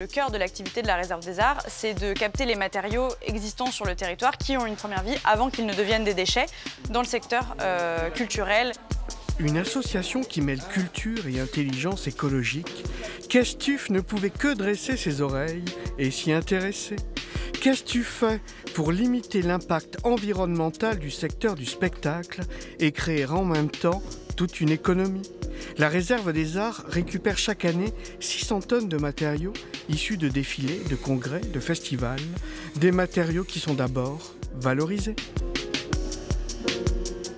Le cœur de l'activité de la Réserve des Arts, c'est de capter les matériaux existants sur le territoire qui ont une première vie avant qu'ils ne deviennent des déchets dans le secteur culturel. Une association qui mêle culture et intelligence écologique, Qu'est-ce ne pouvait que dresser ses oreilles et s'y intéresser. Qu'est-ce fait pour limiter l'impact environnemental du secteur du spectacle et créer en même temps toute une économie? La Réserve des Arts récupère chaque année 600 tonnes de matériaux issus de défilés, de congrès, de festivals, des matériaux qui sont d'abord valorisés.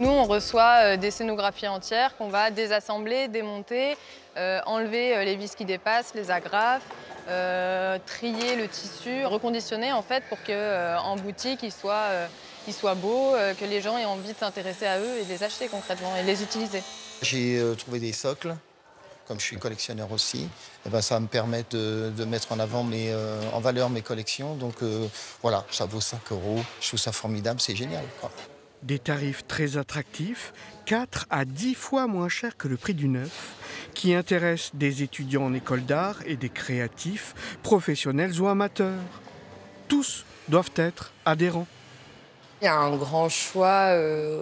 Nous, on reçoit des scénographies entières qu'on va désassembler, démonter, enlever les vis qui dépassent, les agrafes, trier le tissu, reconditionner en fait pour qu'en boutique, il soit beau, que les gens aient envie de s'intéresser à eux et de les acheter concrètement et de les utiliser. J'ai trouvé des socles, comme je suis collectionneur aussi, et ben ça va me permettre de mettre en avant en valeur mes collections. Donc voilà, ça vaut 5 €, je trouve ça formidable, c'est génial, quoi. Des tarifs très attractifs, 4 à 10 fois moins chers que le prix du neuf, qui intéressent des étudiants en école d'art et des créatifs, professionnels ou amateurs. Tous doivent être adhérents. Il y a un grand choix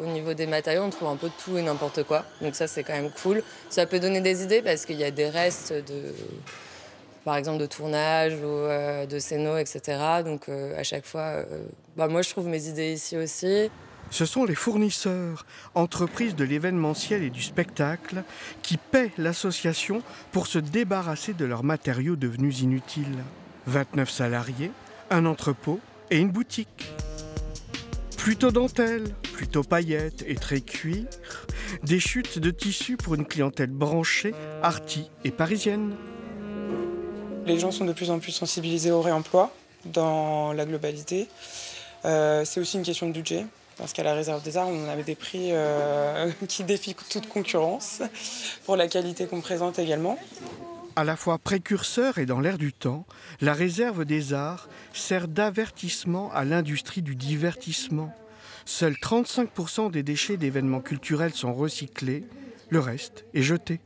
au niveau des matériaux, on trouve un peu de tout et n'importe quoi. Donc ça, c'est quand même cool. Ça peut donner des idées parce qu'il y a des restes par exemple, de tournage ou de scéno, etc. Donc à chaque fois, moi, je trouve mes idées ici aussi. Ce sont les fournisseurs, entreprises de l'événementiel et du spectacle, qui paient l'association pour se débarrasser de leurs matériaux devenus inutiles. 29 salariés, un entrepôt et une boutique. Plutôt dentelle, plutôt paillettes et très cuir, des chutes de tissus pour une clientèle branchée, arty et parisienne. Les gens sont de plus en plus sensibilisés au réemploi dans la globalité. C'est aussi une question de budget, parce qu'à la Réserve des Arts, on avait des prix qui défient toute concurrence, pour la qualité qu'on présente également. À la fois précurseur et dans l'air du temps, la Réserve des Arts sert d'avertissement à l'industrie du divertissement. Seuls 35% des déchets d'événements culturels sont recyclés, le reste est jeté.